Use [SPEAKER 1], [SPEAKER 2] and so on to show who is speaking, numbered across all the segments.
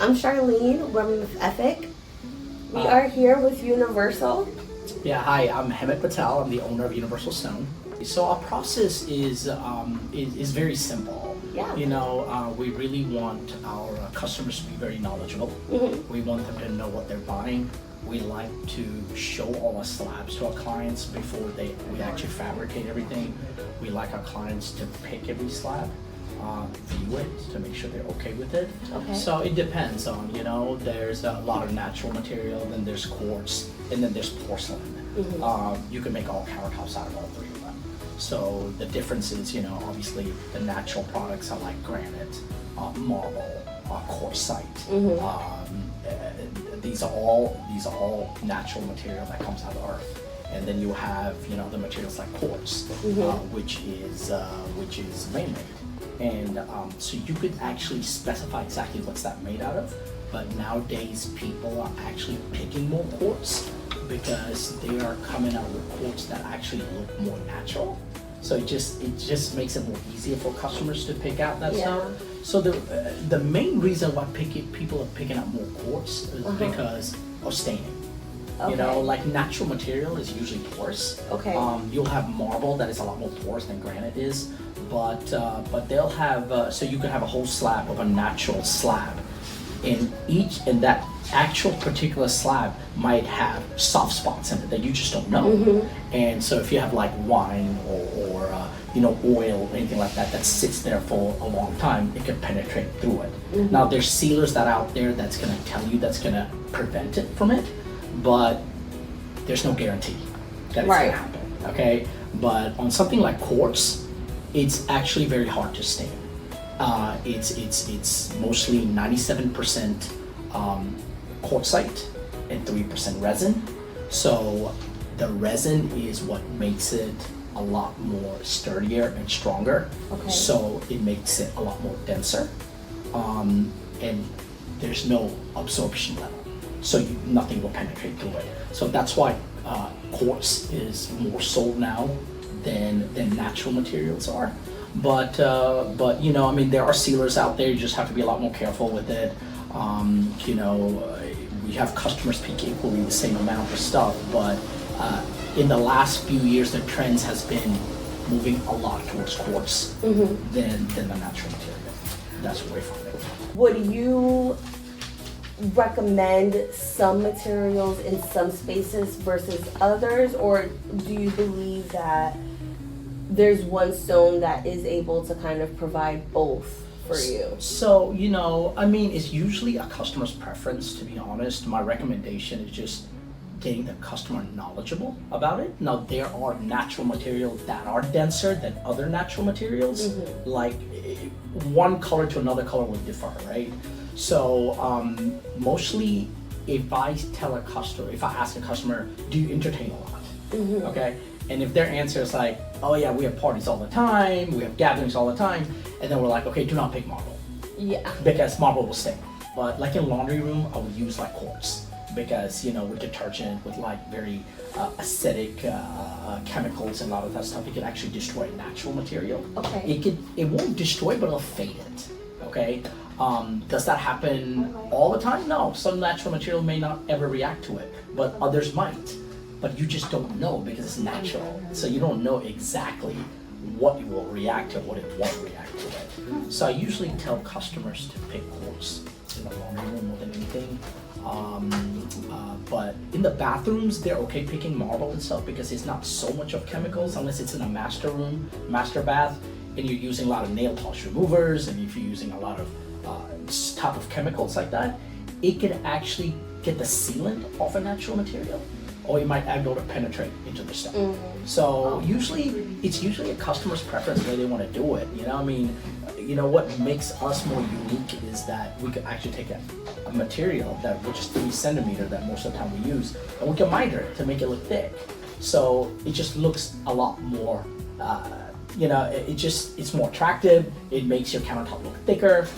[SPEAKER 1] I'm Charlene. We're with Ethic. We are here with Universal.
[SPEAKER 2] Yeah, hi, I'm Hemant Patel. I'm the owner of Universal Stone. So our process is very simple.
[SPEAKER 1] Yeah.
[SPEAKER 2] You know, we really want our customers to be very knowledgeable. We want them to know what they're buying. We like to show all our slabs to our clients before we actually fabricate everything. We like our clients to pick every slab, view it to make sure they're okay with it.
[SPEAKER 1] Okay.
[SPEAKER 2] So it depends on, you know, there's a lot of natural material, then there's quartz, and then there's porcelain. You can make all countertops out of all three of them. So the difference is, you know, obviously the natural products are like granite, marble, quartzite. These are all natural material that comes out of earth. And then you have, you know, the materials like quartz, which is man-made. And so you could actually specify exactly what's that made out of. But nowadays people are actually picking more quartz because they are coming out with quartz that actually look more natural. So it just makes it more easier for customers to pick out that stuff. So the main reason why people are picking up more quartz is because of staining. You know, like natural material is usually porous. You'll have marble that is a lot more porous than granite is, but they'll have so you can have a whole slab of a natural slab, and that actual particular slab might have soft spots in it that you just don't know. And so if you have like wine or you know, oil or anything like that that sits there for a long time, it can penetrate through it. Now there's sealers that are out there that's gonna tell you that's gonna prevent it from it, but there's no guarantee that it's gonna happen. Okay, but on something like quartz, it's actually very hard to stain. It's mostly 97% quartzite and 3% resin. So the resin is what makes it a lot more sturdier and stronger. So it makes it a lot more denser, and there's no absorption level. So nothing will penetrate through it. So that's why quartz is more sold now than natural materials are. But you know, I mean, there are sealers out there. You just have to be a lot more careful with it. You know, we have customers pick equally the same amount of stuff, but in the last few years, the trends has been moving a lot towards quartz than the natural material. That's what we find it.
[SPEAKER 1] Would you recommend some materials in some spaces versus others, or do you believe that there's one stone that is able to kind of provide both for you?
[SPEAKER 2] So, you know, I mean, it's usually a customer's preference, to be honest. My recommendation is just getting the customer knowledgeable about it. Now, there are natural materials that are denser than other natural materials. Like one color to another color will differ, right? So mostly if I ask a customer, do you entertain a lot? Okay, and if their answer is like, oh yeah, we have parties all the time, we have gatherings all the time, and then we're like, okay, do not pick marble. Because marble will stain. But like in laundry room, I would use like quartz, because, you know, with detergent, with like very acidic chemicals and a lot of that stuff, it can actually destroy natural material. It won't destroy, but it'll fade it. Okay. Does that happen all the time? No, some natural material may not ever react to it, but others might. But you just don't know because it's natural. So you don't know exactly what it will react to, what it won't react to it. So I usually tell customers to pick quartz in the laundry room more than anything. But in the bathrooms, they're okay picking marble and stuff because it's not so much of chemicals, unless it's in a master bath, and you're using a lot of nail polish removers, and if you're using a lot of type of chemicals like that, it can actually get the sealant off a natural material, or you might be able to penetrate into the stone. So it's usually a customer's preference where they want to do it. You know, I mean, you know, what makes us more unique is that we could actually take a material that which is 3 centimeters that most of the time we use, and we can miter it to make it look thick. So it just looks a lot more you know, it's more attractive. It makes your countertop look thicker.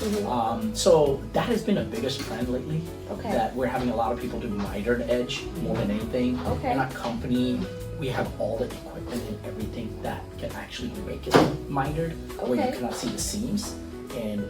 [SPEAKER 2] So that has been a biggest trend lately. That we're having a lot of people do mitered edge more than anything. In our company, we have all the equipment and everything that can actually make it mitered, where you cannot see the seams, and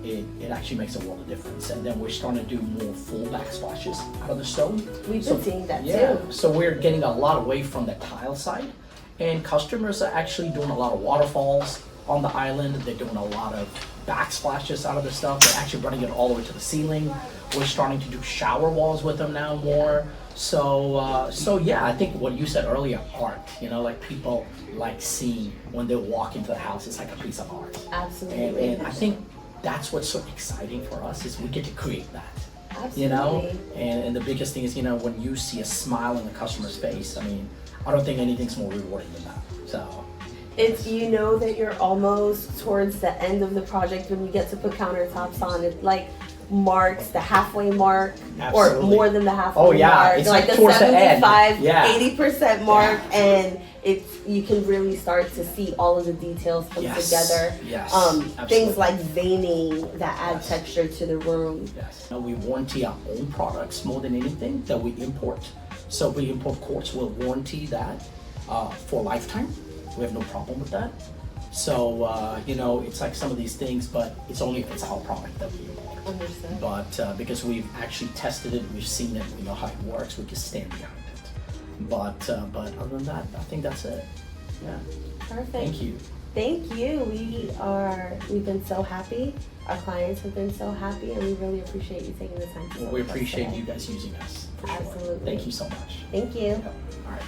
[SPEAKER 2] it it actually makes a world of difference. And then we're starting to do more full backsplashes out of the stone.
[SPEAKER 1] We've been seeing that
[SPEAKER 2] Yeah,
[SPEAKER 1] too.
[SPEAKER 2] so we're getting a lot away from the tile side, and customers are actually doing a lot of waterfalls on the island. They're doing a lot of backsplashes out of the stuff. They're actually running it all the way to the ceiling. We're starting to do shower walls with them now more. So yeah, I think what you said earlier, art. You know, like people like seeing when they walk into the house, it's like a piece of art.
[SPEAKER 1] Absolutely.
[SPEAKER 2] And I think that's what's so exciting for us is we get to create that.
[SPEAKER 1] Absolutely.
[SPEAKER 2] You know, and the biggest thing is, you know, when you see a smile on the customer's face, I mean, I don't think anything's more rewarding than that. So
[SPEAKER 1] It's, you know that you're almost towards the end of the project when you get to put countertops on. It like marks the halfway mark, or
[SPEAKER 2] Absolutely.
[SPEAKER 1] more than the halfway
[SPEAKER 2] Oh, yeah,
[SPEAKER 1] mark.
[SPEAKER 2] it's
[SPEAKER 1] like
[SPEAKER 2] like
[SPEAKER 1] the
[SPEAKER 2] towards the end.
[SPEAKER 1] 75,
[SPEAKER 2] Yeah.
[SPEAKER 1] 80% mark, and it's, you can really start to see all of the details come
[SPEAKER 2] Yes.
[SPEAKER 1] together.
[SPEAKER 2] Yes.
[SPEAKER 1] Things
[SPEAKER 2] Absolutely.
[SPEAKER 1] like veining that add
[SPEAKER 2] Yes.
[SPEAKER 1] texture to the room.
[SPEAKER 2] yes, we warranty our own products more than anything that we import. So if we import quartz, we'll warranty that for a lifetime. We have no problem with that. So you know, it's like some of these things, but it's only if it's our product that we import.
[SPEAKER 1] Understood.
[SPEAKER 2] But because we've actually tested it, we've seen it, we know how it works, we can stand behind it. But other than that, I think that's it. Yeah.
[SPEAKER 1] Perfect.
[SPEAKER 2] Thank you.
[SPEAKER 1] Thank you. We've been so happy. Our clients have been so happy, and we really appreciate you taking the time to
[SPEAKER 2] Well, we
[SPEAKER 1] serve us
[SPEAKER 2] appreciate
[SPEAKER 1] today.
[SPEAKER 2] you guys using us. For sure.
[SPEAKER 1] Absolutely.
[SPEAKER 2] Thank you so much.
[SPEAKER 1] Thank you.
[SPEAKER 2] Yep. All right.